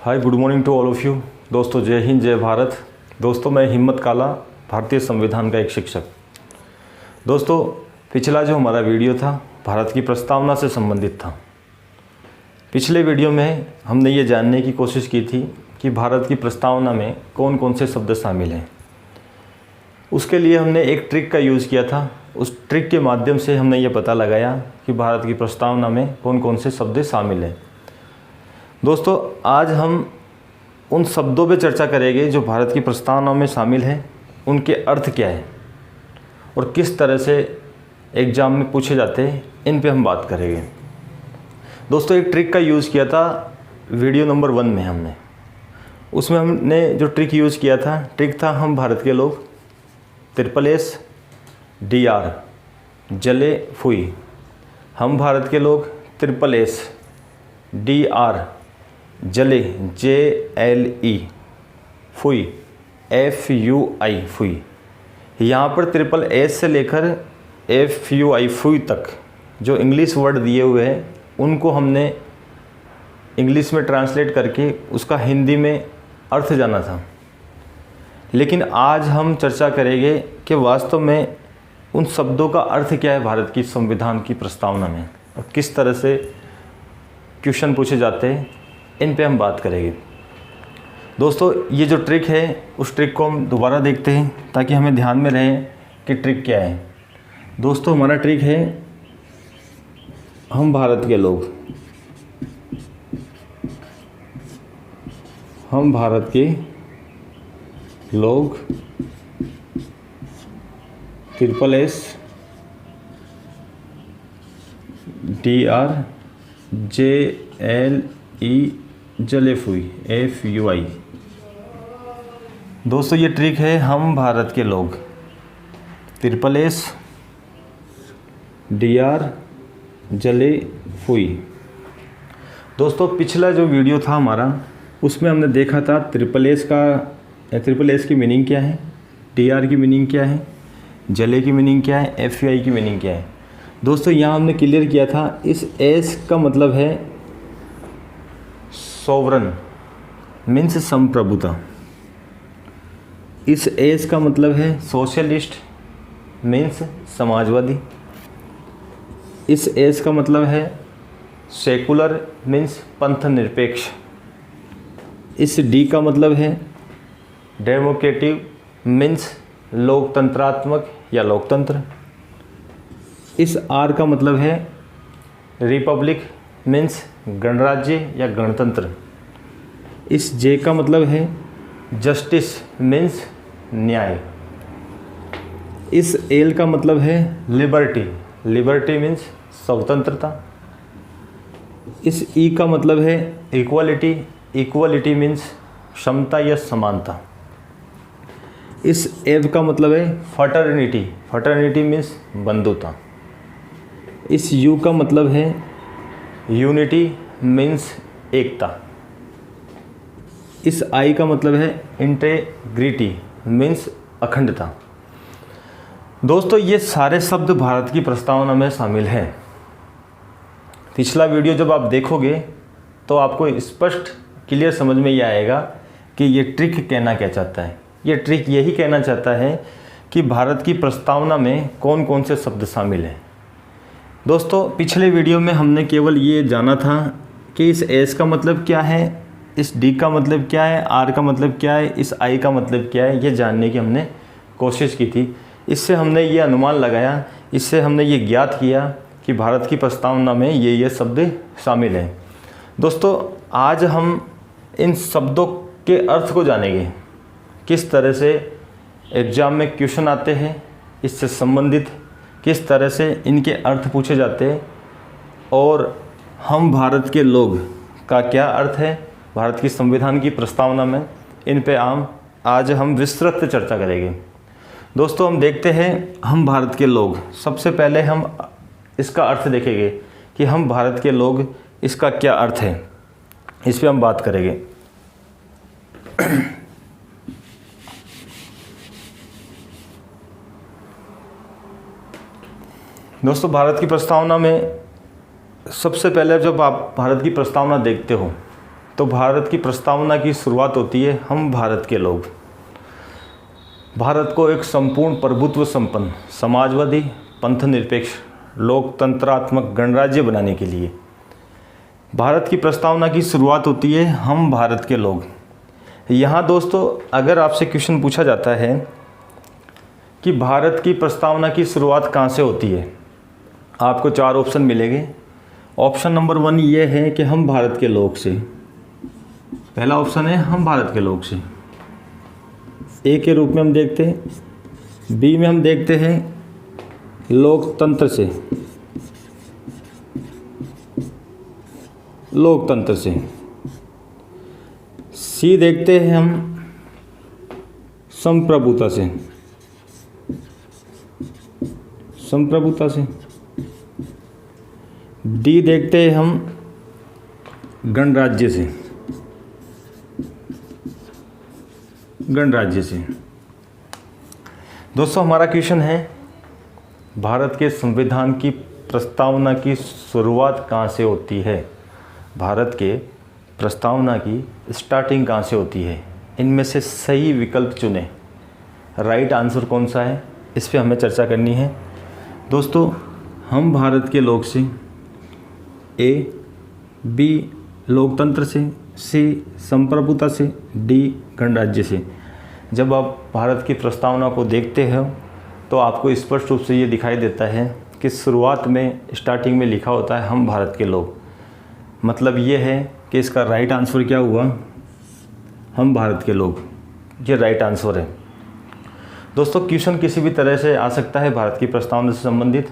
Hi, good morning to all of you. दोस्तों, जय हिंद, जय भारत। दोस्तों, मैं हिम्मत काला, भारतीय संविधान का एक शिक्षक। दोस्तों, पिछला जो हमारा वीडियो था भारत की प्रस्तावना से संबंधित था। पिछले वीडियो में हमने ये जानने की कोशिश की थी कि भारत की प्रस्तावना में कौन कौन से शब्द शामिल हैं। उसके लिए हमने एक ट्रिक का यूज़ किया था। उस ट्रिक के माध्यम से हमने ये पता लगाया कि भारत की प्रस्तावना में कौन कौन से शब्द शामिल हैं। दोस्तों, आज हम उन शब्दों पे चर्चा करेंगे जो भारत की प्रस्तावना में शामिल हैं, उनके अर्थ क्या है और किस तरह से एग्ज़ाम में पूछे जाते हैं, इन पे हम बात करेंगे। दोस्तों, एक ट्रिक का यूज़ किया था वीडियो नंबर 1 में हमने। उसमें हमने जो ट्रिक यूज़ किया था, ट्रिक था हम भारत के लोग SSS DR जले फुई। हम भारत के लोग SSS DR जले JLE फुई FUI फुई। यहाँ पर SSS से लेकर FUI फुई तक जो इंग्लिश वर्ड दिए हुए हैं उनको हमने इंग्लिश में ट्रांसलेट करके उसका हिंदी में अर्थ जाना था। लेकिन आज हम चर्चा करेंगे कि वास्तव में उन शब्दों का अर्थ क्या है भारत की संविधान की प्रस्तावना में और किस तरह से क्वेश्चन पूछे जाते हैं, इन पे हम बात करेंगे। दोस्तों, ये जो ट्रिक है उस ट्रिक को हम दोबारा देखते हैं ताकि हमें ध्यान में रहे कि ट्रिक क्या है। दोस्तों, हमारा ट्रिक है हम भारत के लोग, हम भारत के लोग SSS DR JLE जले फुई FUI। दोस्तों, ये ट्रिक है हम भारत के लोग SSS DR जले फुई। दोस्तों, पिछला जो वीडियो था हमारा उसमें हमने देखा था SSS की मीनिंग क्या है, DR की मीनिंग क्या है, जले की मीनिंग क्या है, FUI की मीनिंग क्या है। दोस्तों, यहाँ हमने क्लियर किया था इस S का मतलब है सोवरन मीन्स संप्रभुता। इस S का मतलब है सोशलिस्ट मीन्स समाजवादी। इस S का मतलब है सेकुलर मीन्स पंथ निरपेक्ष। इस D का मतलब है डेमोक्रेटिव मीन्स लोकतंत्रात्मक या लोकतंत्र। इस R का मतलब है रिपब्लिक मीन्स गणराज्य या गणतंत्र। इस J का मतलब है जस्टिस मीन्स न्याय। इस L का मतलब है लिबर्टी, लिबर्टी मीन्स स्वतंत्रता। इस E का मतलब है इक्वालिटी, इक्वालिटी मीन्स क्षमता या समानता। इस F का मतलब है फर्टर्निटी, फर्टर्निटी मीन्स बंधुता। इस U का मतलब है यूनिटी मीन्स एकता। इस I का मतलब है इंटेग्रिटी मीन्स अखंडता। दोस्तों, ये सारे शब्द भारत की प्रस्तावना में शामिल हैं। पिछला वीडियो जब आप देखोगे तो आपको स्पष्ट क्लियर समझ में ये आएगा कि ये ट्रिक कहना क्या चाहता है। ये ट्रिक यही कहना चाहता है कि भारत की प्रस्तावना में कौन कौन से शब्द शामिल हैं। दोस्तों, पिछले वीडियो में हमने केवल ये जाना था कि इस S का मतलब क्या है, इस D का मतलब क्या है, R का मतलब क्या है, इस I का मतलब क्या है, ये जानने की हमने कोशिश की थी। इससे हमने ये अनुमान लगाया, इससे हमने ये ज्ञात किया कि भारत की प्रस्तावना में ये शब्द शामिल हैं। दोस्तों, आज हम इन शब्दों के अर्थ को जानेंगे, किस तरह से एग्ज़ाम में क्वेश्चन आते हैं, इससे संबंधित किस तरह से इनके अर्थ पूछे जाते हैं और हम भारत के लोग का क्या अर्थ है भारत की संविधान की प्रस्तावना में, इन पे आज हम विस्तृत चर्चा करेंगे। दोस्तों, हम देखते हैं हम भारत के लोग। सबसे पहले हम इसका अर्थ देखेंगे कि हम भारत के लोग, इसका क्या अर्थ है, इस पे हम बात करेंगे। दोस्तों, भारत की प्रस्तावना में सबसे पहले जब आप भारत की प्रस्तावना देखते हो तो भारत की प्रस्तावना की शुरुआत होती है हम भारत के लोग। भारत को एक संपूर्ण प्रभुत्व संपन्न समाजवादी पंथ निरपेक्ष लोकतंत्रात्मक गणराज्य बनाने के लिए भारत की प्रस्तावना की शुरुआत होती है हम भारत के लोग। यहाँ दोस्तों अगर आपसे क्वेश्चन पूछा जाता है कि भारत की प्रस्तावना की शुरुआत कहाँ से होती है, आपको 4 ऑप्शन मिलेंगे। ऑप्शन नंबर 1 ये है कि हम भारत के लोग से। पहला ऑप्शन है हम भारत के लोग से, ए के रूप में हम देखते हैं। बी में हम देखते हैं लोकतंत्र से, लोकतंत्र से। सी देखते हैं हम संप्रभुता से, संप्रभुता से। डी देखते हैं हम गणराज्य से, गणराज्य से। दोस्तों हमारा क्वेश्चन है भारत के संविधान की प्रस्तावना की शुरुआत कहाँ से होती है, भारत के प्रस्तावना की स्टार्टिंग कहाँ से होती है। इनमें से सही विकल्प चुनें। राइट आंसर कौन सा है, इस पे हमें चर्चा करनी है। दोस्तों हम भारत के लोग से, ए, बी लोकतंत्र से, सी संप्रभुता से, डी गणराज्य से। जब आप भारत की प्रस्तावना को देखते हो तो आपको स्पष्ट रूप से ये दिखाई देता है कि शुरुआत में स्टार्टिंग में लिखा होता है हम भारत के लोग। मतलब ये है कि इसका राइट आंसर क्या हुआ, हम भारत के लोग। ये राइट आंसर है। दोस्तों क्वेश्चन किसी भी तरह से आ सकता है भारत की प्रस्तावना से संबंधित।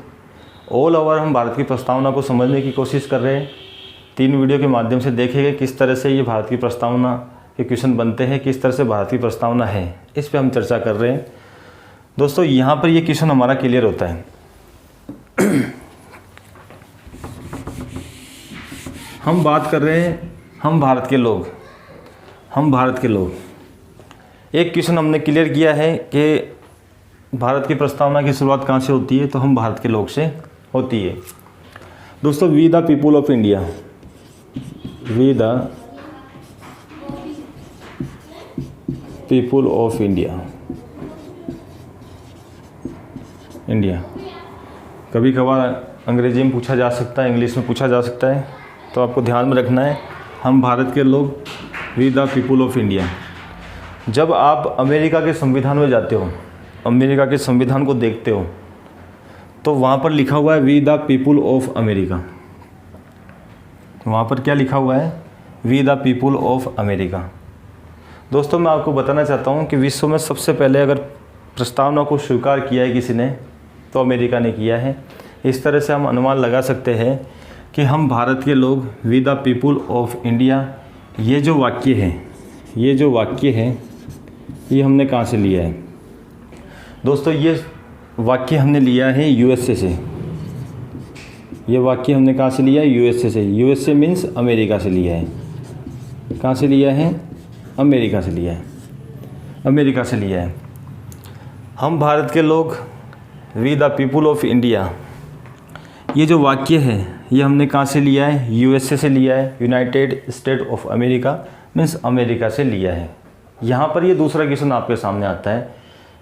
ऑल ओवर हम भारत की प्रस्तावना को समझने की कोशिश कर रहे हैं। 3 वीडियो के माध्यम से देखेंगे किस तरह से ये भारत की प्रस्तावना के क्वेश्चन बनते हैं, किस तरह से भारत की प्रस्तावना है, इस पे हम चर्चा कर रहे हैं। दोस्तों यहाँ पर ये क्वेश्चन हमारा क्लियर होता है। हम बात कर रहे हैं हम भारत के लोग, हम भारत के लोग। एक क्वेश्चन हमने क्लियर किया है कि भारत की प्रस्तावना की शुरुआत कहाँ से होती है, तो हम भारत के लोग से होती है। दोस्तों we the people of India, we the people of India, India. कभी कभार अंग्रेजी में पूछा जा सकता है, इंग्लिश में पूछा जा सकता है, तो आपको ध्यान में रखना है हम भारत के लोग, we the people of India. जब आप अमेरिका के संविधान में जाते हो, अमेरिका के संविधान को देखते हो, तो वहाँ पर लिखा हुआ है we the people of America. वहाँ पर क्या लिखा हुआ है, we the people of America. दोस्तों मैं आपको बताना चाहता हूँ कि विश्व में सबसे पहले अगर प्रस्तावना को स्वीकार किया है किसी ने, तो अमेरिका ने किया है। इस तरह से हम अनुमान लगा सकते हैं कि हम भारत के लोग, we the people of India. ये जो वाक्य है, ये जो वाक्य है, ये हमने कहाँ से लिया है दोस्तों? ये वाक्य हमने लिया है यूएसए से। ये वाक्य हमने कहाँ से लिया है? यूएसए से। यूएसए मीन्स अमेरिका से लिया है। कहाँ से लिया है? अमेरिका से लिया है, अमेरिका से लिया है। हम भारत के लोग, we the people of India, ये जो वाक्य है ये हमने कहाँ से लिया है? यूएसए से लिया है। United state of America means America से लिया है। यहाँ पर ये दूसरा क्वेश्चन आपके सामने आता है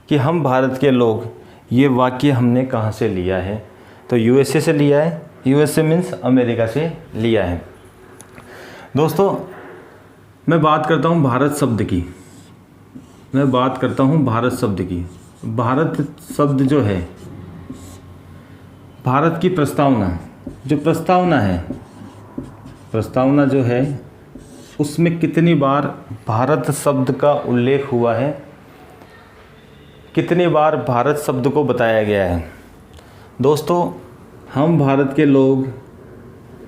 कि हम भारत के लोग, ये वाक्य हमने कहाँ से लिया है? तो यूएसए से लिया है। यूएसए मीन्स अमेरिका से लिया है। दोस्तों मैं बात करता हूँ भारत शब्द की, मैं बात करता हूँ भारत शब्द की। भारत शब्द जो है, भारत की प्रस्तावना, जो प्रस्तावना है, प्रस्तावना जो है उसमें कितनी बार भारत शब्द का उल्लेख हुआ है, कितनी बार भारत शब्द को बताया गया है? दोस्तों हम भारत के लोग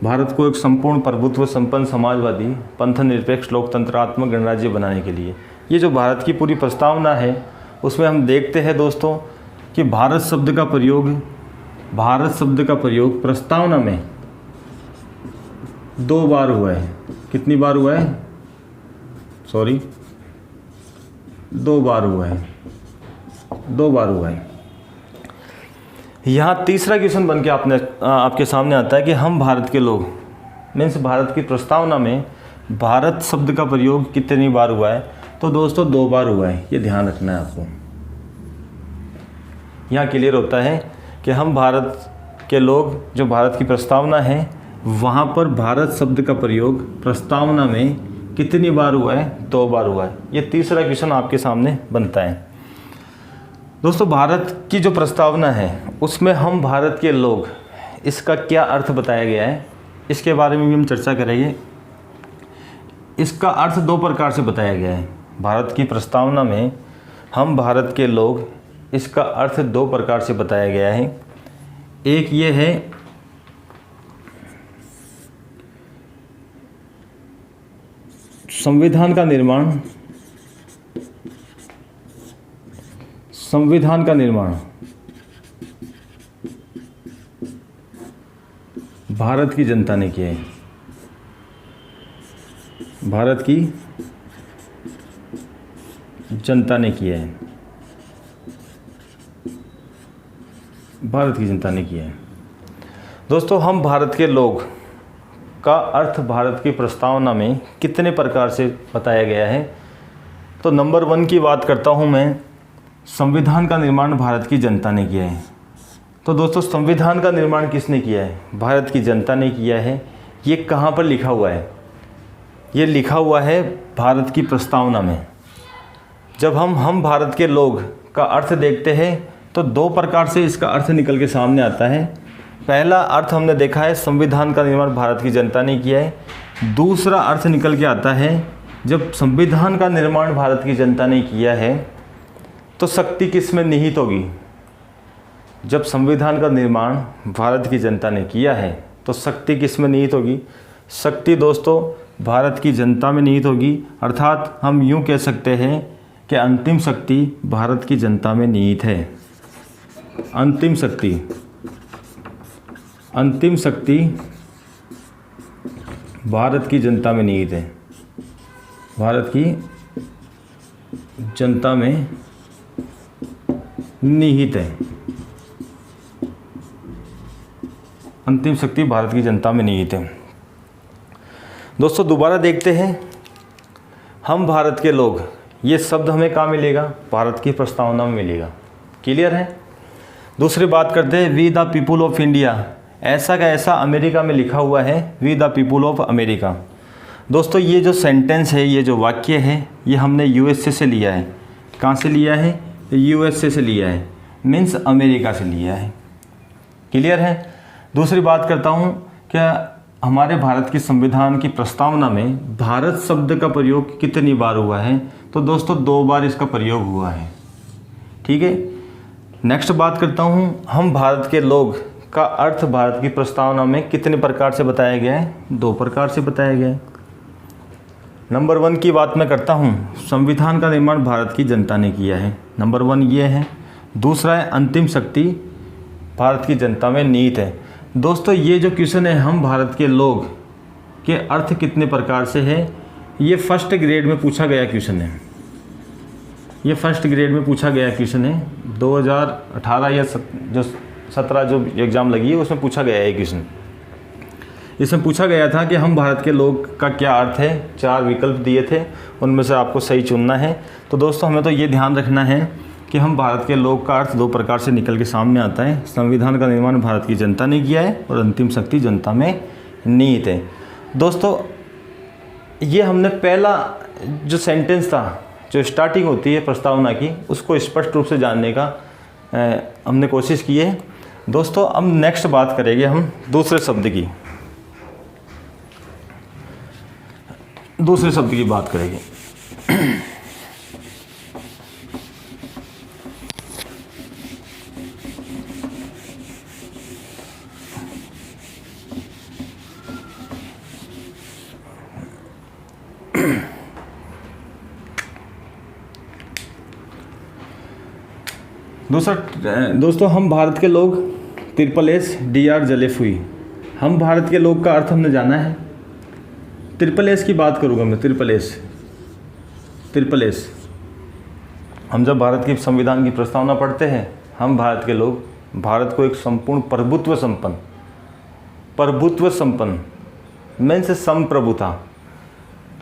भारत को एक संपूर्ण प्रभुत्व संपन्न समाजवादी पंथ निरपेक्ष लोकतंत्रात्मक गणराज्य बनाने के लिए, ये जो भारत की पूरी प्रस्तावना है उसमें हम देखते हैं दोस्तों कि भारत शब्द का प्रयोग, भारत शब्द का प्रयोग प्रस्तावना में 2 बार हुआ है। कितनी बार हुआ है? सॉरी, 2 बार हुआ है, 2 बार हुआ है। यहाँ तीसरा क्वेश्चन बन के आपके सामने आता है कि हम भारत के लोग मीन्स भारत की प्रस्तावना में भारत शब्द का प्रयोग कितनी बार हुआ है? तो दोस्तों 2 बार हुआ है, ये ध्यान रखना है आपको। यहाँ क्लियर होता है कि हम भारत के लोग, जो भारत की प्रस्तावना है वहाँ पर भारत शब्द का प्रयोग प्रस्तावना में कितनी बार हुआ है? 2 बार हुआ है। ये तीसरा क्वेश्चन आपके सामने बनता है। दोस्तों भारत की जो प्रस्तावना है उसमें हम भारत के लोग, इसका क्या अर्थ बताया गया है, इसके बारे में भी हम चर्चा करेंगे। इसका अर्थ 2 प्रकार से बताया गया है। भारत की प्रस्तावना में हम भारत के लोग, इसका अर्थ 2 प्रकार से बताया गया है। एक ये है संविधान का निर्माण, संविधान का निर्माण भारत की जनता ने किया है। भारत की जनता ने किया है। भारत की जनता ने किया है। दोस्तों हम भारत के लोग का अर्थ भारत की प्रस्तावना में कितने प्रकार से बताया गया है? तो नंबर 1 की बात करता हूं मैं, संविधान का निर्माण भारत की जनता ने किया है। तो दोस्तों संविधान का निर्माण किसने किया है? भारत की जनता ने किया है। ये कहाँ पर लिखा हुआ है? ये लिखा हुआ है भारत की प्रस्तावना में। जब हम भारत के लोग का अर्थ देखते हैं तो 2 प्रकार से इसका अर्थ निकल के सामने आता है। पहला अर्थ हमने देखा है संविधान का निर्माण भारत की जनता ने किया है। दूसरा अर्थ निकल के आता है जब संविधान का निर्माण भारत की जनता ने किया है तो शक्ति किस में निहित होगी? जब संविधान का निर्माण भारत की जनता ने किया है तो शक्ति किस में निहित होगी? शक्ति दोस्तों भारत की जनता में निहित होगी। अर्थात हम यूँ कह सकते हैं कि अंतिम शक्ति भारत की जनता में निहित है। अंतिम शक्ति, अंतिम शक्ति भारत की जनता में निहित है। भारत की जनता में निहित है। अंतिम शक्ति भारत की जनता में निहित है। दोस्तों दोबारा देखते हैं, हम भारत के लोग, ये शब्द हमें कहाँ मिलेगा? भारत की प्रस्तावना में मिलेगा। क्लियर है? दूसरी बात करते हैं, we the people of India, ऐसा का ऐसा अमेरिका में लिखा हुआ है, we the people of America. दोस्तों ये जो सेंटेंस है, ये जो वाक्य है, ये हमने यूएसए से लिया है। कहाँ से लिया है? यूएसए से लिया है, मीन्स अमेरिका से लिया है। क्लियर है? दूसरी बात करता हूँ, क्या हमारे भारत की संविधान की प्रस्तावना में भारत शब्द का प्रयोग कितनी बार हुआ है? तो दोस्तों 2 बार इसका प्रयोग हुआ है। ठीक है, नेक्स्ट बात करता हूँ, हम भारत के लोग का अर्थ भारत की प्रस्तावना में कितने प्रकार से बताया गया है? 2 प्रकार से बताया गया है। नंबर 1 की बात मैं करता हूँ, संविधान का निर्माण भारत की जनता ने किया है। नंबर 1 ये है। दूसरा है अंतिम शक्ति भारत की जनता में निहित है। दोस्तों ये जो क्वेश्चन है, हम भारत के लोग के अर्थ कितने प्रकार से है, ये फर्स्ट ग्रेड में पूछा गया क्वेश्चन है। ये फर्स्ट ग्रेड में पूछा गया क्वेश्चन है। 2018 या 17 जो एग्ज़ाम लगी है उसमें पूछा गया है क्वेश्चन। इसमें पूछा गया था कि हम भारत के लोग का क्या अर्थ है। 4 विकल्प दिए थे, उनमें से आपको सही चुनना है। तो दोस्तों हमें तो ये ध्यान रखना है कि हम भारत के लोग का अर्थ 2 प्रकार से निकल के सामने आता है। संविधान का निर्माण भारत की जनता ने किया है और अंतिम शक्ति जनता में निहित है। दोस्तों ये हमने पहला जो सेंटेंस था, जो स्टार्टिंग होती है प्रस्तावना की, उसको स्पष्ट रूप से जानने का हमने कोशिश की है। दोस्तों अब नेक्स्ट बात करेंगे हम दूसरे शब्द की। दूसरे शब्द की बात करेंगे। दोस्तों हम भारत के लोग SSS DR जलेफ हुई। हम भारत के लोग का अर्थ हमने जाना है। SSS की बात करूँगा मैं। SSS हम जब भारत की संविधान की प्रस्तावना पढ़ते हैं, हम भारत के लोग भारत को एक संपूर्ण प्रभुत्व संपन्न मीन्स संप्रभुता,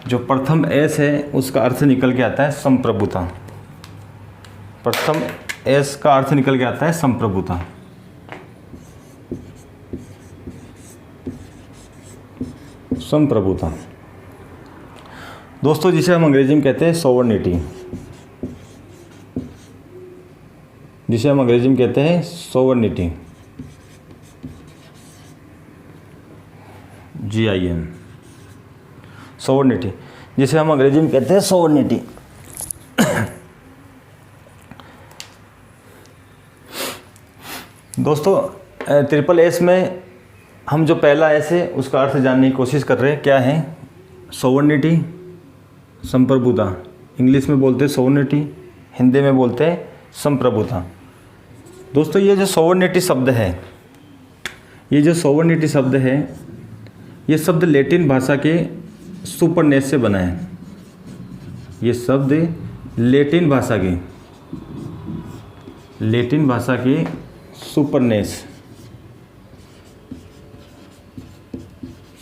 जो प्रथम एस है उसका अर्थ निकल के आता है संप्रभुता। प्रथम एस का अर्थ निकल के आता है संप्रभुता। संप्रभुता दोस्तों जिसे हम अंग्रेजी में कहते हैं सॉवर्निटी, जिसे हम अंग्रेजी में कहते हैं सॉवर्निटी, GIN, सॉवर्निटी, जिसे हम अंग्रेजी में कहते हैं सॉवर्निटी। दोस्तों ट्रिपल एस में हम जो पहला एस है उसका अर्थ जानने की कोशिश कर रहे हैं। क्या है? सॉवर्निटी, संप्रभुता। इंग्लिश में बोलते हैं सॉवर्निटी, हिंदी में बोलते हैं संप्रभुता। दोस्तों ये जो सॉवर्निटी शब्द है, ये जो सॉवर्निटी शब्द है, ये शब्द लैटिन भाषा के सुपरनेस से बना है। ये शब्द लैटिन भाषा के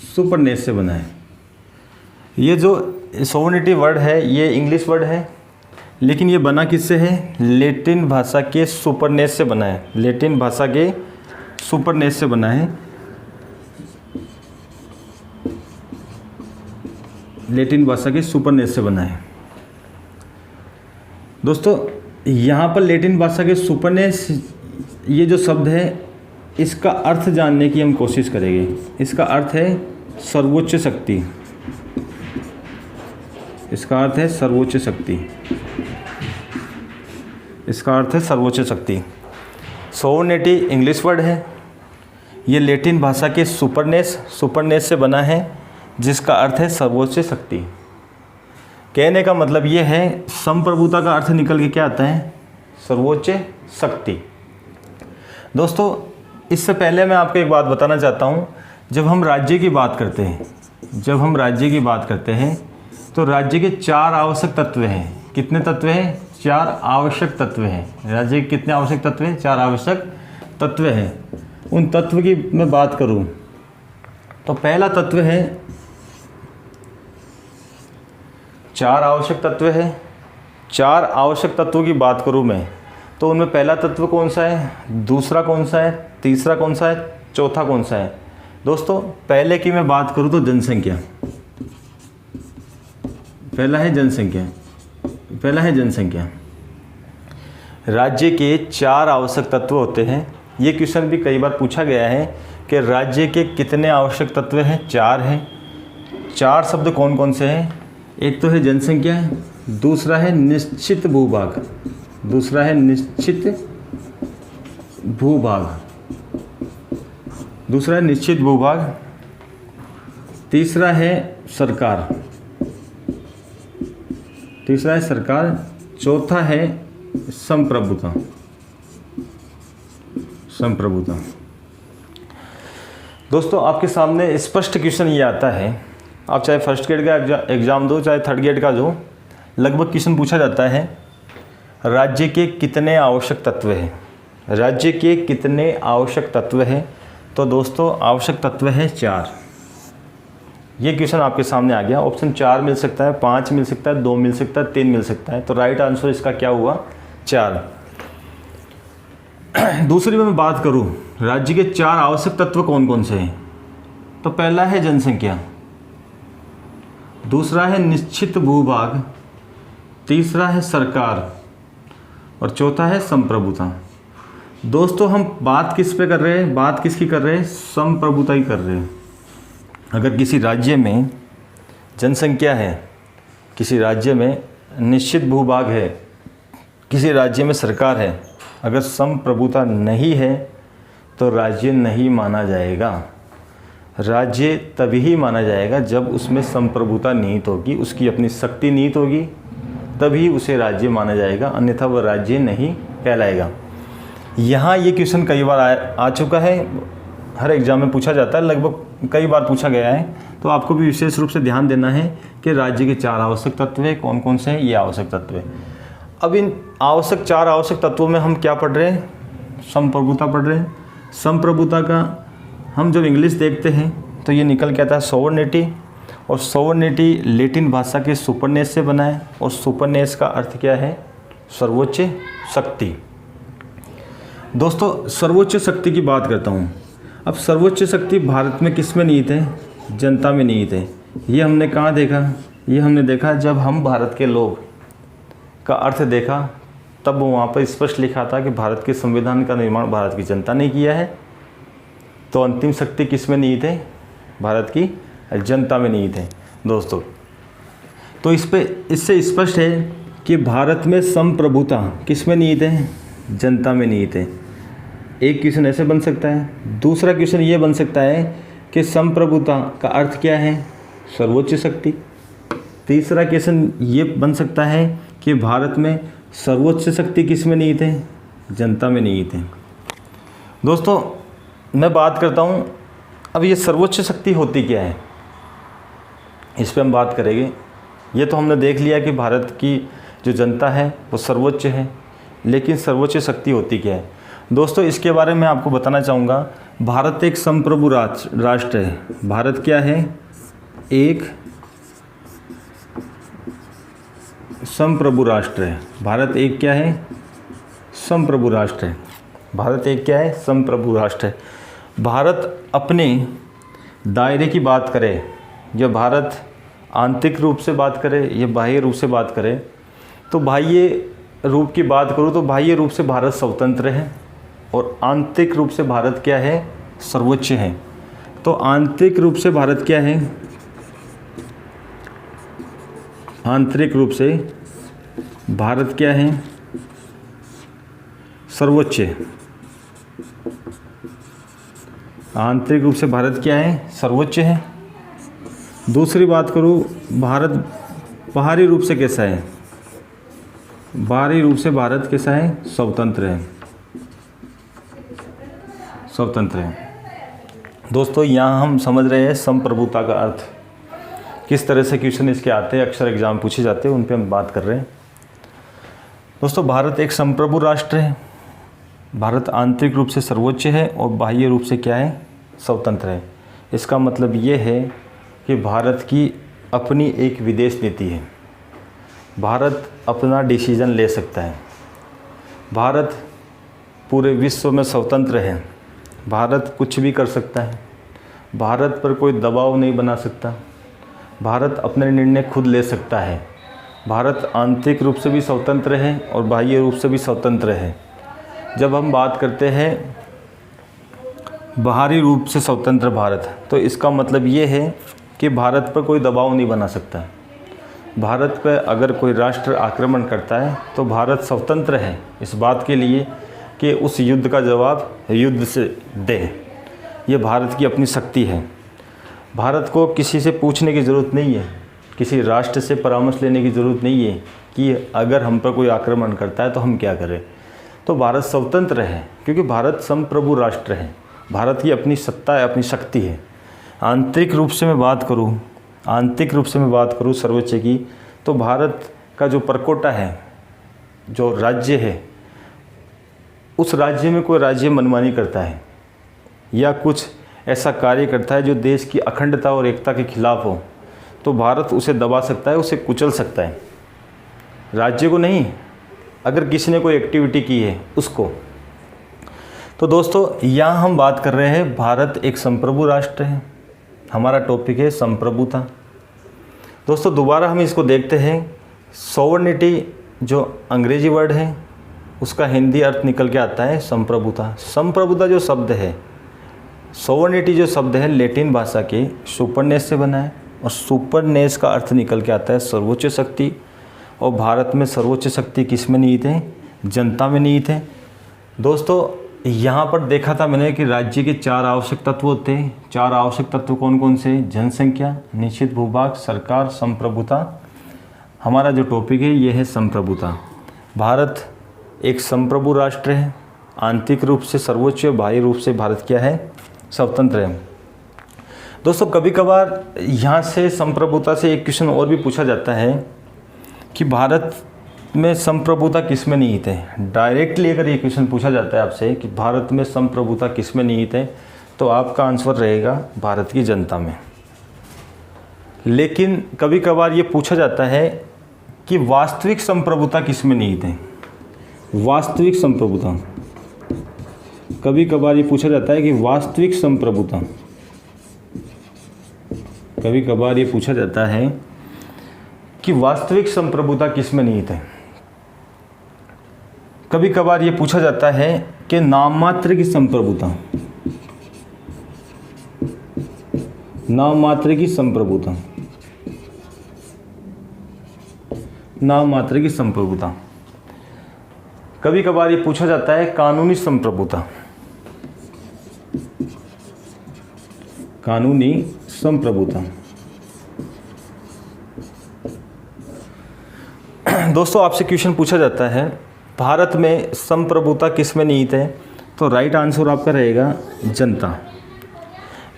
सुपरनेस से बना है। ये जो सॉवर्निटी वर्ड है ये इंग्लिश वर्ड है, लेकिन ये बना किससे है? लैटिन भाषा के सुपरनेस से बना है। लैटिन भाषा के सुपरनेस से बना है। लैटिन भाषा के सुपरनेस से बना है। दोस्तों यहाँ पर लैटिन भाषा के सुपरनेस ये जो शब्द है इसका अर्थ जानने की हम कोशिश करेंगे। इसका अर्थ है सर्वोच्च शक्ति। इसका अर्थ है सर्वोच्च शक्ति। इसका अर्थ है सर्वोच्च शक्ति। सॉवर्निटी इंग्लिश वर्ड है, ये लैटिन भाषा के सुपरनेस से बना है, जिसका अर्थ है सर्वोच्च शक्ति। कहने का मतलब ये है संप्रभुता का अर्थ निकल के क्या आता है? सर्वोच्च शक्ति। दोस्तों इससे पहले मैं आपको एक बात बताना चाहता हूँ। जब हम राज्य की बात करते हैं, तो राज्य के 4 आवश्यक तत्व हैं। कितने तत्व हैं? 4 आवश्यक तत्व हैं। राज्य के कितने आवश्यक तत्व हैं? 4 आवश्यक तत्व हैं। उन तत्व की मैं बात करूं तो पहला तत्व है, 4 आवश्यक तत्व है। 4 आवश्यक तत्वों की बात करूं मैं तो उनमें पहला तत्व कौन सा है, दूसरा कौन सा है, तीसरा कौन सा है, चौथा कौन सा है? दोस्तों पहले की मैं बात करूं तो जनसंख्या। पहला है जनसंख्या। राज्य के 4 आवश्यक तत्व होते हैं। ये क्वेश्चन भी कई बार पूछा गया है कि राज्य के कितने आवश्यक तत्व हैं? 4 हैं। 4 शब्द कौन कौन से हैं? एक तो है जनसंख्या, दूसरा है निश्चित भूभाग, तीसरा है सरकार, चौथा है संप्रभुता। दोस्तों आपके सामने स्पष्ट क्वेश्चन ये आता है, आप चाहे फर्स्ट ग्रेड का एग्ज़ाम दो चाहे थर्ड ग्रेड का दो, लगभग क्वेश्चन पूछा जाता है राज्य के कितने आवश्यक तत्व हैं? राज्य के कितने आवश्यक तत्व हैं? तो दोस्तों आवश्यक तत्व है 4। ये क्वेश्चन आपके सामने आ गया। ऑप्शन 4 मिल सकता है, 5 मिल सकता है, 2 मिल सकता है, 3 मिल सकता है। तो राइट आंसर इसका क्या हुआ? 4। दूसरी में मैं बात करूं राज्य के 4 आवश्यक तत्व कौन कौन से हैं, तो पहला है जनसंख्या, दूसरा है निश्चित भूभाग, तीसरा है सरकार और चौथा है संप्रभुता। दोस्तों हम बात किस पे कर रहे हैं? बात किसकी कर रहे हैं? संप्रभुता ही कर रहे हैं। अगर किसी राज्य में जनसंख्या है, किसी राज्य में निश्चित भूभाग है, किसी राज्य में सरकार है, अगर संप्रभुता नहीं है तो राज्य नहीं माना जाएगा। राज्य तभी ही माना जाएगा जब उसमें संप्रभुता निहित होगी, उसकी अपनी शक्ति निहित होगी, तभी उसे राज्य माना जाएगा, अन्यथा वह राज्य नहीं कहलाएगा। यहाँ ये क्वेश्चन कई बार आ चुका है, हर एग्ज़ाम में पूछा जाता है, लगभग कई बार पूछा गया है। तो आपको भी विशेष रूप से ध्यान देना है कि राज्य के 4 आवश्यक तत्व हैं, कौन कौन से हैं? ये आवश्यक तत्व हैं। अब इन 4 आवश्यक तत्वों में हम क्या पढ़ रहे हैं? संप्रभुता पढ़ रहे हैं। संप्रभुता का हम जब इंग्लिश देखते हैं तो ये निकल के आता है सॉवर्निटी, और सोवर्निटी लैटिन भाषा के सुपरनेस से बना है, और सुपरनेस का अर्थ क्या है? सर्वोच्च शक्ति। दोस्तों सर्वोच्च शक्ति की बात करता हूँ। अब सर्वोच्च शक्ति भारत में किस में निहित है? जनता में निहित है। ये हमने कहाँ देखा? ये हमने देखा जब हम भारत के लोग का अर्थ देखा, तब वहाँ पर स्पष्ट लिखा था कि भारत के संविधान का निर्माण भारत की जनता ने किया है। तो अंतिम शक्ति किस में निहित है? भारत की जनता में निहित है दोस्तों। तो इससे स्पष्ट है कि भारत में संप्रभुता किस में निहित है? जनता में निहित है। एक क्वेश्चन ऐसे बन सकता है। दूसरा क्वेश्चन ये बन सकता है कि संप्रभुता का अर्थ क्या है? सर्वोच्च शक्ति। तीसरा क्वेश्चन ये बन सकता है कि भारत में सर्वोच्च शक्ति किस में निहित है? जनता में निहित है। दोस्तों मैं बात करता हूँ, अब ये सर्वोच्च शक्ति होती क्या है, इस पर हम बात करेंगे। ये तो हमने देख लिया कि भारत की जो जनता है वो सर्वोच्च है, लेकिन सर्वोच्च शक्ति होती क्या है? दोस्तों इसके बारे में आपको बताना चाहूँगा। भारत एक संप्रभु राष्ट्र है। भारत क्या है? एक संप्रभु राष्ट्र है। भारत एक क्या है? संप्रभु राष्ट्र है। भारत एक क्या है? संप्रभु राष्ट्र है। भारत अपने दायरे की बात करें, जब भारत आंतरिक रूप से बात करे या बाह्य रूप से बात करे, तो बाह्य रूप की बात करूँ तो बाह्य रूप से भारत स्वतंत्र है, और आंतरिक रूप से भारत क्या है? सर्वोच्च है। तो आंतरिक रूप से भारत क्या है? आंतरिक रूप से भारत क्या है? सर्वोच्च है। आंतरिक रूप से भारत क्या है? सर्वोच्च है। दूसरी बात करूँ, भारत बाहरी रूप से कैसा है? बाहरी रूप से भारत कैसा है? स्वतंत्र है। स्वतंत्र है। दोस्तों यहाँ हम समझ रहे हैं संप्रभुता का अर्थ। किस तरह से क्वेश्चन इसके आते हैं, अक्सर एग्जाम पूछे जाते हैं, उन पे हम बात कर रहे हैं। दोस्तों भारत एक संप्रभु राष्ट्र है। भारत आंतरिक रूप से सर्वोच्च है और बाह्य रूप से क्या है? स्वतंत्र है। इसका मतलब ये है कि भारत की अपनी एक विदेश नीति है। भारत अपना डिसीजन ले सकता है। भारत पूरे विश्व में स्वतंत्र है। भारत कुछ भी कर सकता है। भारत पर कोई दबाव नहीं बना सकता। भारत अपने निर्णय खुद ले सकता है। भारत आंतरिक रूप से भी स्वतंत्र है और बाह्य रूप से भी स्वतंत्र है। जब हम बात करते हैं बाहरी रूप से स्वतंत्र भारत, तो इसका मतलब ये है कि भारत पर कोई दबाव नहीं बना सकता। भारत पर अगर कोई राष्ट्र आक्रमण करता है तो भारत स्वतंत्र है इस बात के लिए कि उस युद्ध का जवाब युद्ध से दे। ये भारत की अपनी शक्ति है। भारत को किसी से पूछने की ज़रूरत नहीं है, किसी राष्ट्र से परामर्श लेने की ज़रूरत नहीं है कि अगर हम पर कोई आक्रमण करता है तो हम क्या करें। तो भारत स्वतंत्र है क्योंकि भारत संप्रभु राष्ट्र है। भारत की अपनी सत्ता है, अपनी शक्ति है। आंतरिक रूप से मैं बात करूँ सर्वोच्च की, तो भारत का जो परकोटा है, जो राज्य है, उस राज्य में कोई राज्य मनमानी करता है या कुछ ऐसा कार्य करता है जो देश की अखंडता और एकता के खिलाफ हो, तो भारत उसे दबा सकता है, उसे कुचल सकता है। राज्य को नहीं, अगर किसी ने कोई एक्टिविटी की है उसको। तो दोस्तों यहाँ हम बात कर रहे हैं भारत एक संप्रभु राष्ट्र है। हमारा टॉपिक है संप्रभुता। दोस्तों दोबारा हम इसको देखते हैं। सॉवर्निटी जो अंग्रेजी वर्ड है उसका हिंदी अर्थ निकल के आता है संप्रभुता। संप्रभुता जो शब्द है, सॉवर्निटी जो शब्द है लैटिन भाषा के सुपरनेस से बना है, और सुपरनेस का अर्थ निकल के आता है सर्वोच्च शक्ति। और भारत में सर्वोच्च शक्ति किस में निहित है? जनता में निहित है। दोस्तों यहाँ पर देखा था मैंने कि राज्य के 4 आवश्यक तत्व होते हैं। 4 आवश्यक तत्व कौन कौन से? जनसंख्या, निश्चित भूभाग, सरकार, संप्रभुता। हमारा जो टॉपिक है ये है संप्रभुता। भारत एक संप्रभु राष्ट्र है। आंतरिक रूप से सर्वोच्च, बाह्य रूप से भारत क्या है? स्वतंत्र है। दोस्तों कभी कभार यहाँ से संप्रभुता से एक क्वेश्चन और भी पूछा जाता है कि भारत में संप्रभुता किस में निहित है। डायरेक्टली अगर ये क्वेश्चन पूछा जाता है आपसे कि भारत में संप्रभुता किस में निहित है, तो आपका आंसर रहेगा भारत की जनता में। लेकिन कभी कभार ये पूछा जाता है कि वास्तविक संप्रभुता किस में निहित है। वास्तविक संप्रभुता, कभी कभार ये पूछा जाता है कि वास्तविक संप्रभुता, कभी कभार ये पूछा जाता है कि वास्तविक संप्रभुता किस में निहित है। कभी कभार ये पूछा जाता है कि नाम मात्र की संप्रभुता, नाम मात्र की संप्रभुता, नाम मात्र की संप्रभुता। कभी कभार ये पूछा जाता है कानूनी संप्रभुता, कानूनी संप्रभुता। दोस्तों आपसे क्वेश्चन पूछा जाता है भारत में संप्रभुता किस में निहित है, तो राइट आंसर आपका रहेगा जनता।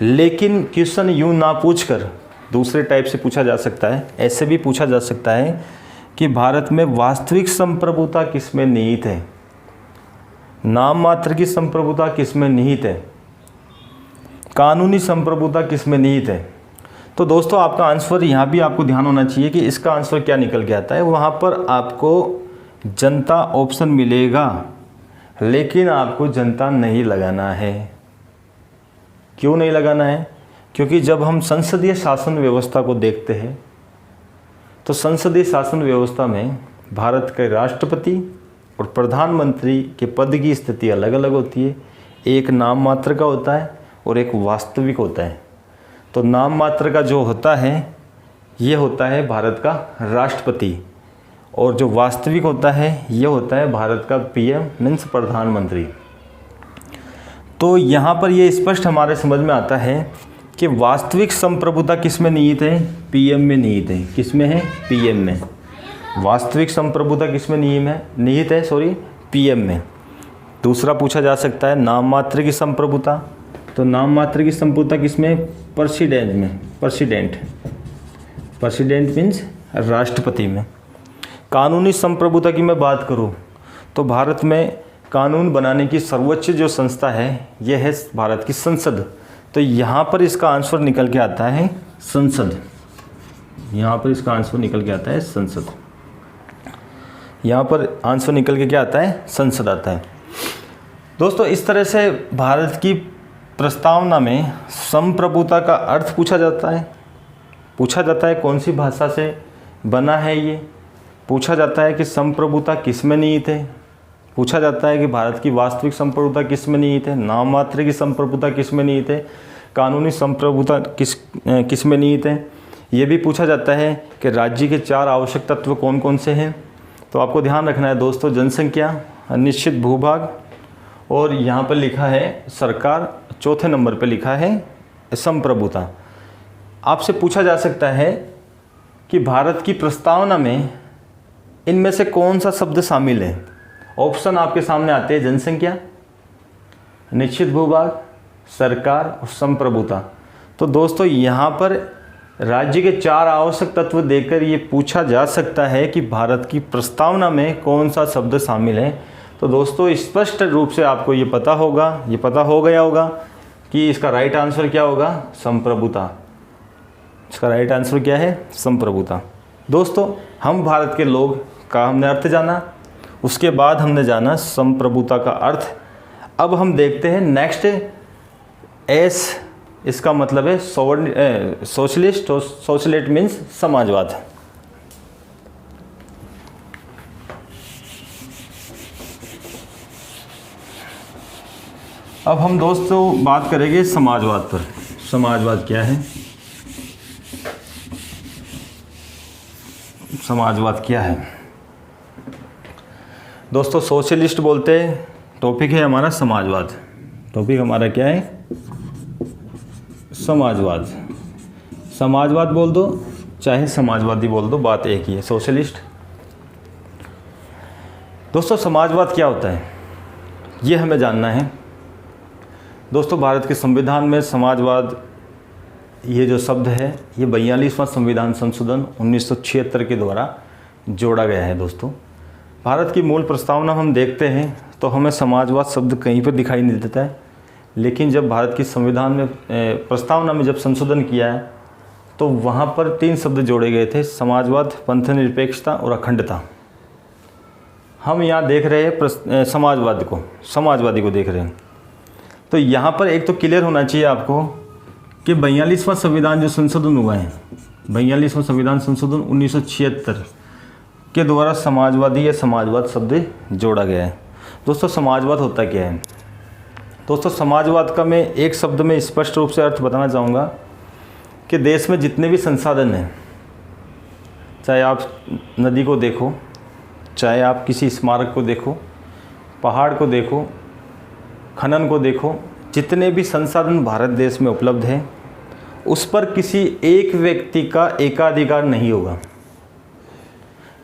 लेकिन क्वेश्चन यूँ ना पूछकर दूसरे टाइप से पूछा जा सकता है, ऐसे भी पूछा जा सकता है कि भारत में वास्तविक संप्रभुता किस में निहित है, नाम मात्र की संप्रभुता किस में निहित है, कानूनी संप्रभुता किस में निहित है। तो दोस्तों आपका आंसर यहाँ भी आपको ध्यान होना चाहिए कि इसका आंसर क्या निकल के आता है। वहाँ पर आपको जनता ऑप्शन मिलेगा, लेकिन आपको जनता नहीं लगाना है। क्यों नहीं लगाना है? क्योंकि जब हम संसदीय शासन व्यवस्था को देखते हैं तो संसदीय शासन व्यवस्था में भारत के राष्ट्रपति और प्रधानमंत्री के पद की स्थिति अलग अलग होती है। एक नाम मात्र का होता है और एक वास्तविक होता है। तो नाम मात्र का जो होता है ये होता है भारत का राष्ट्रपति, और जो वास्तविक होता है ये होता है भारत का पीएम मीन्स प्रधानमंत्री। तो यहाँ पर ये स्पष्ट हमारे समझ में आता है कि वास्तविक संप्रभुता किस में निहित है, पीएम में निहित है। किस में है? पीएम में। वास्तविक संप्रभुता किस में निहित है पीएम में। दूसरा पूछा जा सकता है नाम मात्र की संप्रभुता, तो नाम मात्र की संप्रभुता किस में? प्रेसिडेंट में। प्रेसिडेंट मीन्स राष्ट्रपति में। कानूनी संप्रभुता की मैं बात करूं तो भारत में कानून बनाने की सर्वोच्च जो संस्था है यह है भारत की संसद। तो यहाँ पर इसका आंसर निकल के आता है संसद। यहाँ पर इसका आंसर निकल के आता है संसद। यहाँ पर आंसर निकल के क्या आता है? संसद आता है। दोस्तों इस तरह से भारत की प्रस्तावना में संप्रभुता का अर्थ पूछा जाता है कौन सी भाषा से बना है ये, पूछा जाता है कि संप्रभुता किस में निहित है, पूछा जाता है कि भारत की वास्तविक संप्रभुता किस में निहित है, नाम मात्र की संप्रभुता किस में निहित है, कानूनी संप्रभुता किस में निहित है। ये भी पूछा जाता है कि राज्य के 4 आवश्यक तत्व कौन कौन से हैं। तो आपको ध्यान रखना है दोस्तों, जनसंख्या, निश्चित भूभाग, और यहाँ पर लिखा है सरकार, चौथे नंबर पे लिखा है संप्रभुता। आपसे पूछा जा सकता है कि भारत की प्रस्तावना में इनमें से कौन सा शब्द शामिल है। ऑप्शन आपके सामने आते हैं जनसंख्या, निश्चित भूभाग, सरकार और संप्रभुता। तो दोस्तों यहाँ पर राज्य के 4 आवश्यक तत्व देकर ये पूछा जा सकता है कि भारत की प्रस्तावना में कौन सा शब्द शामिल है। तो दोस्तों स्पष्ट रूप से आपको ये पता हो गया होगा कि इसका राइट आंसर क्या होगा? संप्रभुता। इसका राइट आंसर क्या है? संप्रभुता। दोस्तों हम भारत के लोग का हमने अर्थ जाना, उसके बाद हमने जाना संप्रभुता का अर्थ। अब हम देखते हैं नेक्स्ट एस, इसका मतलब है सोशलिस्ट। सोशलिस्ट मीन्स समाजवाद। अब हम दोस्तों बात करेंगे समाजवाद पर। समाजवाद क्या है? समाजवाद क्या है दोस्तों? सोशलिस्ट बोलते हैं, टॉपिक है हमारा समाजवाद। टॉपिक हमारा क्या है? समाजवाद। समाजवाद बोल दो चाहे समाजवादी बोल दो, बात एक ही है, सोशलिस्ट। दोस्तों समाजवाद क्या होता है ये हमें जानना है। दोस्तों भारत के संविधान में समाजवाद ये जो शब्द है ये 42वां संविधान संशोधन 1976 के द्वारा जोड़ा गया है। दोस्तों भारत की मूल प्रस्तावना हम देखते हैं तो हमें समाजवाद शब्द कहीं पर दिखाई नहीं देता है, लेकिन जब भारत की संविधान में प्रस्तावना में जब संशोधन किया है तो वहाँ पर 3 शब्द जोड़े गए थे, समाजवाद, पंथ निरपेक्षता और अखंडता। हम यहाँ देख रहे हैं समाजवादी को देख रहे हैं। तो यहाँ पर एक तो क्लियर होना चाहिए आपको कि 42वां संविधान जो संशोधन हुआ है, 42वां संविधान संशोधन 1976 के द्वारा समाजवादी या समाजवाद शब्द जोड़ा गया है। दोस्तों समाजवाद होता क्या है? दोस्तों समाजवाद का मैं एक शब्द में स्पष्ट रूप से अर्थ बताना चाहूँगा कि देश में जितने भी संसाधन हैं, चाहे आप नदी को देखो, चाहे आप किसी स्मारक को देखो, पहाड़ को देखो, खनन को देखो, जितने भी संसाधन भारत देश में उपलब्ध हैं उस पर किसी एक व्यक्ति का एकाधिकार नहीं होगा।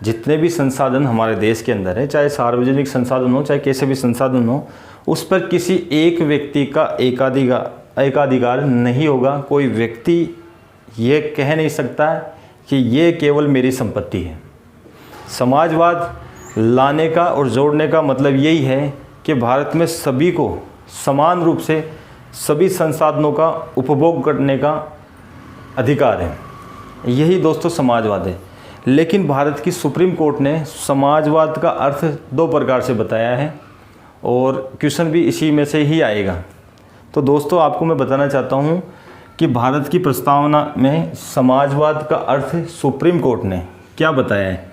जितने भी संसाधन हमारे देश के अंदर है, चाहे सार्वजनिक संसाधन हो चाहे कैसे भी संसाधन हो, उस पर किसी एक व्यक्ति का एकाधिकार नहीं होगा। कोई व्यक्ति ये कह नहीं सकता कि ये केवल मेरी संपत्ति है। समाजवाद लाने का और जोड़ने का मतलब यही है कि भारत में सभी को समान रूप से सभी संसाधनों का उपभोग करने का अधिकार है। यही दोस्तों समाजवाद है। लेकिन भारत की सुप्रीम कोर्ट ने समाजवाद का अर्थ 2 प्रकार से बताया है और क्वेश्चन भी इसी में से ही आएगा। तो दोस्तों आपको मैं बताना चाहता हूँ कि भारत की प्रस्तावना में समाजवाद का अर्थ सुप्रीम कोर्ट ने क्या बताया है।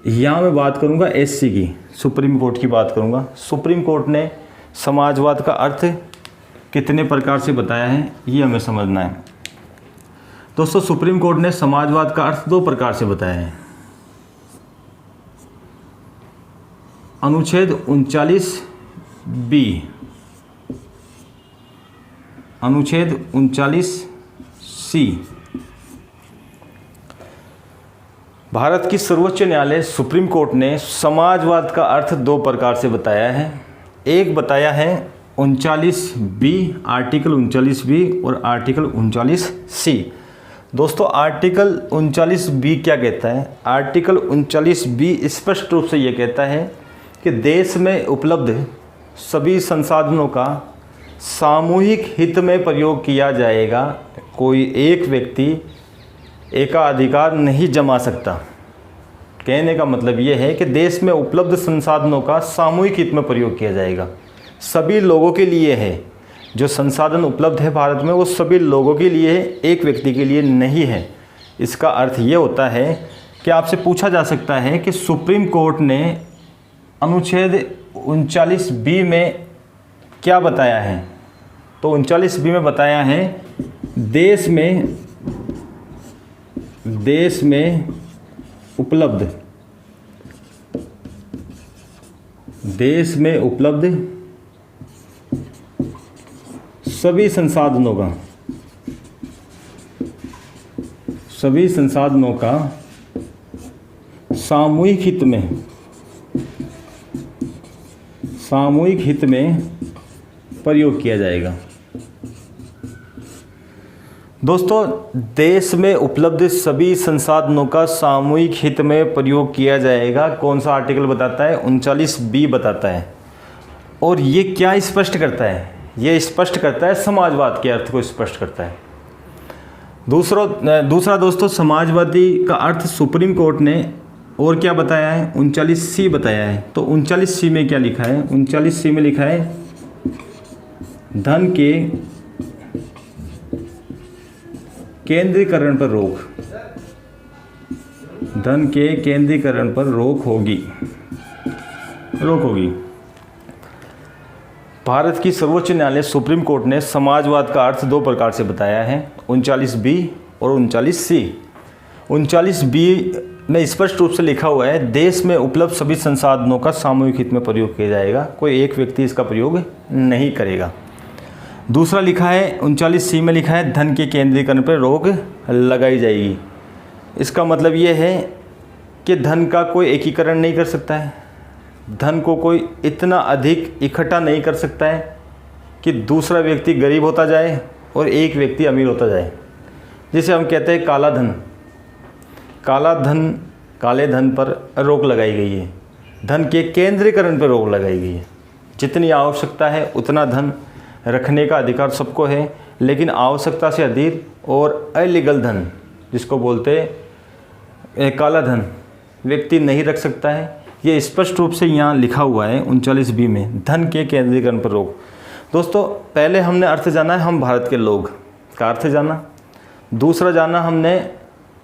यहाँ मैं बात करूँगा SC की, सुप्रीम कोर्ट की बात करूँगा। सुप्रीम कोर्ट ने समाजवाद का अर्थ कितने प्रकार से बताया है ये हमें समझना है। दोस्तों सुप्रीम कोर्ट ने समाजवाद का अर्थ 2 प्रकार से बताया है। अनुच्छेद 39B, अनुच्छेद 39C। भारत की सर्वोच्च न्यायालय सुप्रीम कोर्ट ने समाजवाद का अर्थ 2 प्रकार से बताया है। एक बताया है 39B, आर्टिकल 39B और आर्टिकल 39C। दोस्तों आर्टिकल 39B क्या कहता है? आर्टिकल 39B स्पष्ट रूप से ये कहता है कि देश में उपलब्ध सभी संसाधनों का सामूहिक हित में प्रयोग किया जाएगा। कोई एक व्यक्ति एकाधिकार नहीं जमा सकता। कहने का मतलब ये है कि देश में उपलब्ध संसाधनों का सामूहिक हित में प्रयोग किया जाएगा, सभी लोगों के लिए है। जो संसाधन उपलब्ध है भारत में वो सभी लोगों के लिए है, एक व्यक्ति के लिए नहीं है। इसका अर्थ ये होता है कि आपसे पूछा जा सकता है कि सुप्रीम कोर्ट ने अनुच्छेद 39B में क्या बताया है? तो 39B में बताया है देश में उपलब्ध सभी संसाधनों का सामूहिक हित में प्रयोग किया जाएगा। दोस्तों देश में उपलब्ध सभी संसाधनों का सामूहिक हित में प्रयोग किया जाएगा। कौन सा आर्टिकल बताता है? 39B बताता है। और ये क्या स्पष्ट करता है? ये स्पष्ट करता है समाजवाद के अर्थ को स्पष्ट करता है। दूसरा दोस्तों समाजवादी का अर्थ सुप्रीम कोर्ट ने और क्या बताया है? 39C बताया है। तो 39C में क्या लिखा है? 39C में लिखा है धन के केंद्रीकरण पर रोक, धन के केंद्रीकरण पर रोक होगी। भारत की सर्वोच्च न्यायालय सुप्रीम कोर्ट ने समाजवाद का अर्थ 2 प्रकार से बताया है, 39B और 39C। 39B में स्पष्ट रूप से लिखा हुआ है देश में उपलब्ध सभी संसाधनों का सामूहिक हित में प्रयोग किया जाएगा, कोई एक व्यक्ति इसका प्रयोग नहीं करेगा। दूसरा लिखा है 39C में लिखा है धन के केंद्रीकरण पर रोक लगाई जाएगी। इसका मतलब ये है कि धन का कोई एकीकरण नहीं कर सकता है, धन को कोई इतना अधिक इकट्ठा नहीं कर सकता है कि दूसरा व्यक्ति गरीब होता जाए और एक व्यक्ति अमीर होता जाए। जिसे हम कहते हैं काला धन, काले धन पर रोक लगाई गई है, धन के केंद्रीकरण पर रोक लगाई गई है। जितनी आवश्यकता है उतना धन रखने का अधिकार सबको है, लेकिन आवश्यकता से अधिक और अलीगल धन जिसको बोलते काला धन व्यक्ति नहीं रख सकता है। ये स्पष्ट रूप से यहाँ लिखा हुआ है 39B में, धन के केंद्रीकरण पर रोक। दोस्तों पहले हमने अर्थ जाना है हम भारत के लोग का अर्थ जाना, दूसरा जाना हमने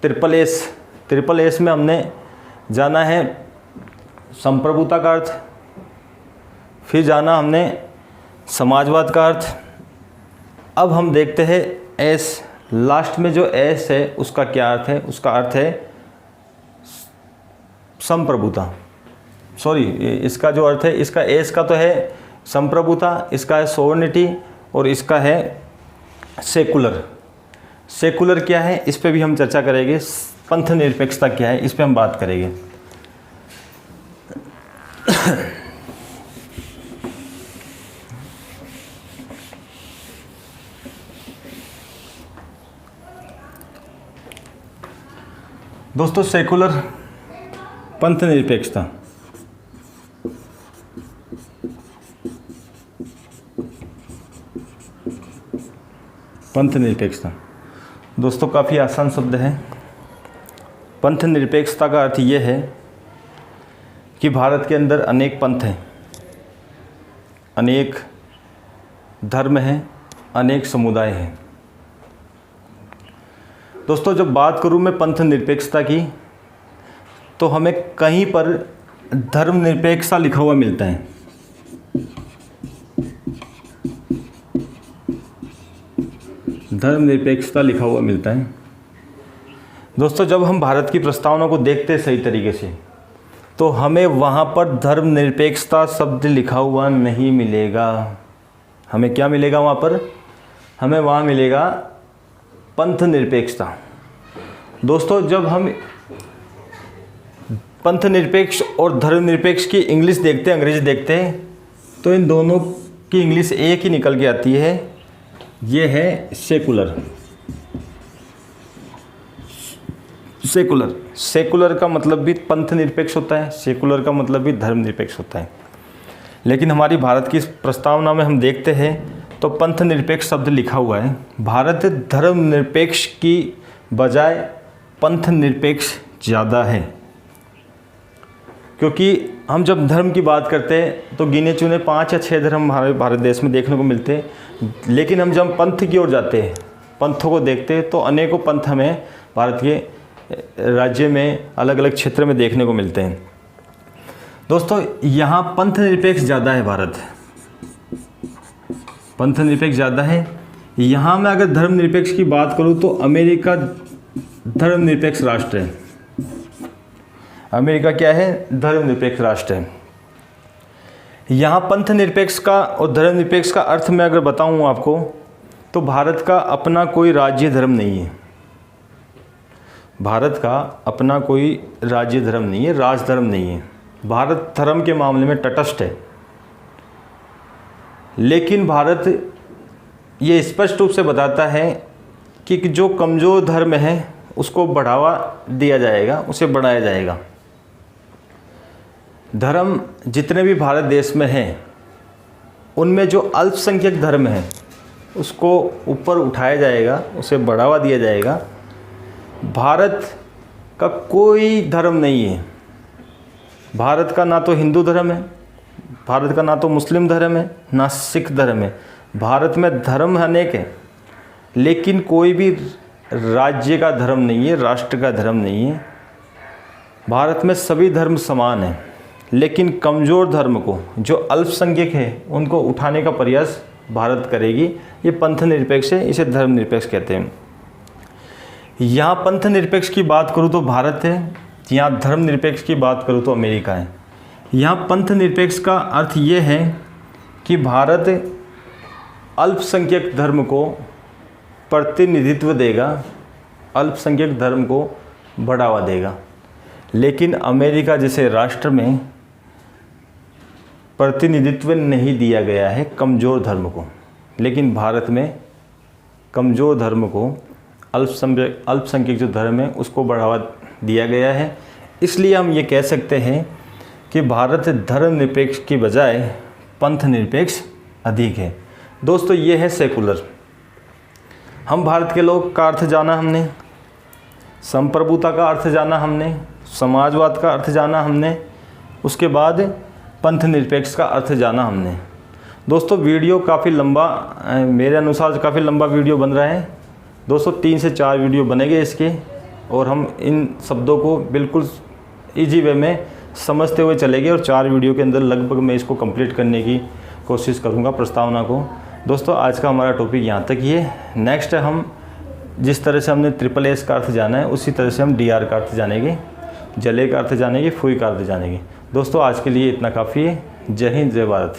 ट्रिपल एस में हमने जाना है संप्रभुता का अर्थ, फिर जाना हमने समाजवाद का अर्थ। अब हम देखते हैं एस, लास्ट में जो एस है उसका क्या अर्थ है, उसका अर्थ है संप्रभुता। सॉरी, इसका जो अर्थ है, इसका एस का तो है संप्रभुता, इसका है सोवर्निटी और इसका है सेकुलर। सेकुलर क्या है इस पे भी हम चर्चा करेंगे, पंथ निरपेक्षता क्या है इस पे हम बात करेंगे। दोस्तों सेकुलर, पंथ निरपेक्षता, पंथ निरपेक्षता दोस्तों काफ़ी आसान शब्द है। पंथ निरपेक्षता का अर्थ ये है कि भारत के अंदर अनेक पंथ हैं, अनेक धर्म हैं, अनेक समुदाय हैं। दोस्तों जब बात करूं मैं पंथ निरपेक्षता की तो हमें कहीं पर धर्म निरपेक्षता लिखा हुआ मिलता है। धर्म निरपेक्षता लिखा हुआ मिलता है। दोस्तों जब हम भारत की प्रस्तावना को देखते हैं सही तरीके से तो हमें वहाँ पर धर्म निरपेक्षता शब्द लिखा हुआ नहीं मिलेगा। हमें क्या मिलेगा वहाँ पर? हमें वहाँ मिलेगा पंथ निरपेक्षता। दोस्तों जब हम पंथ निरपेक्ष और धर्म निरपेक्ष की इंग्लिश देखते हैं, अंग्रेजी देखते हैं, तो इन दोनों की इंग्लिश एक ही निकल के आती है, ये है सेकुलर। सेकुलर, सेकुलर का मतलब भी पंथ निरपेक्ष होता है, सेकुलर का मतलब भी धर्म निरपेक्ष होता है। लेकिन हमारी भारत की प्रस्तावना में हम देखते हैं तो पंथ निरपेक्ष शब्द लिखा हुआ है। भारत धर्म निरपेक्ष की बजाय पंथ निरपेक्ष ज़्यादा है, क्योंकि हम जब धर्म की बात करते हैं तो गिने चुने 5 या 6 धर्म हमारे भारत देश में देखने को मिलते हैं। लेकिन हम जब पंथ की ओर जाते हैं, पंथों को देखते हैं, तो अनेकों पंथ हमें भारत के राज्य में अलग अलग क्षेत्र में देखने को मिलते हैं। दोस्तों यहाँ पंथ निरपेक्ष ज़्यादा है, भारत पंथ निरपेक्ष ज़्यादा है। यहाँ मैं अगर धर्म निरपेक्ष की बात करूँ तो अमेरिका धर्म निरपेक्ष राष्ट्र है। अमेरिका क्या है? धर्म निरपेक्ष राष्ट्र है। यहाँ पंथ निरपेक्ष का और धर्म निरपेक्ष का अर्थ मैं अगर बताऊँ आपको तो भारत का अपना कोई राज्य धर्म नहीं है। भारत का अपना कोई राज्य धर्म नहीं है, राज धर्म नहीं है। भारत धर्म के मामले में तटस्थ है। लेकिन भारत ये स्पष्ट रूप से बताता है कि जो कमज़ोर धर्म है उसको बढ़ावा दिया जाएगा, उसे बढ़ाया जाएगा। धर्म जितने भी भारत देश में हैं उनमें जो अल्पसंख्यक धर्म है उसको ऊपर उठाया जाएगा, उसे बढ़ावा दिया जाएगा। भारत का कोई धर्म नहीं है। भारत का ना तो हिंदू धर्म है, भारत का ना तो मुस्लिम धर्म है, ना सिख धर्म है। भारत में धर्म अनेक है, लेकिन कोई भी राज्य का धर्म नहीं है, राष्ट्र का धर्म नहीं है। भारत में सभी धर्म समान हैं, लेकिन कमज़ोर धर्म को, जो अल्पसंख्यक है, उनको उठाने का प्रयास भारत करेगी। ये पंथ निरपेक्ष है, इसे धर्म निरपेक्ष कहते हैं। यहाँ पंथ निरपेक्ष की बात करूँ तो भारत है, यहाँ धर्म निरपेक्ष की बात करूँ तो अमेरिका है। यहाँ पंथ निरपेक्ष का अर्थ ये है कि भारत अल्पसंख्यक धर्म को प्रतिनिधित्व देगा, अल्पसंख्यक धर्म को बढ़ावा देगा। लेकिन अमेरिका जैसे राष्ट्र में प्रतिनिधित्व नहीं दिया गया है कमज़ोर धर्म को, लेकिन भारत में कमज़ोर धर्म को, अल्पसंख्यक जो धर्म है उसको बढ़ावा दिया गया है। इसलिए हम ये कह सकते हैं कि भारत धर्म निरपेक्ष की बजाय पंथ निरपेक्ष अधिक है। दोस्तों ये है सेकुलर। हम भारत के लोग का अर्थ जाना हमने, संप्रभुता का अर्थ जाना हमने, समाजवाद का अर्थ जाना हमने, उसके बाद पंथ निरपेक्ष का अर्थ जाना हमने। दोस्तों वीडियो काफ़ी लंबा, मेरे अनुसार काफ़ी लंबा वीडियो बन रहा है दोस्तों। 3 से 4 वीडियो बनेंगे इसके, और हम इन शब्दों को बिल्कुल इजी वे में समझते हुए चलेंगे, और 4 वीडियो के अंदर लगभग मैं इसको कंप्लीट करने की कोशिश करूँगा प्रस्तावना को। दोस्तों आज का हमारा टॉपिक यहाँ तक ही है। नेक्स्ट हम जिस तरह से हमने SSS का अर्थ जाना है, उसी तरह से हम DR का अर्थ जानेंगे, जले का अर्थ जानेंगे, फुई का अर्थ जानेंगे। दोस्तों आज के लिए इतना काफ़ी है। जय हिंद, जय भारत।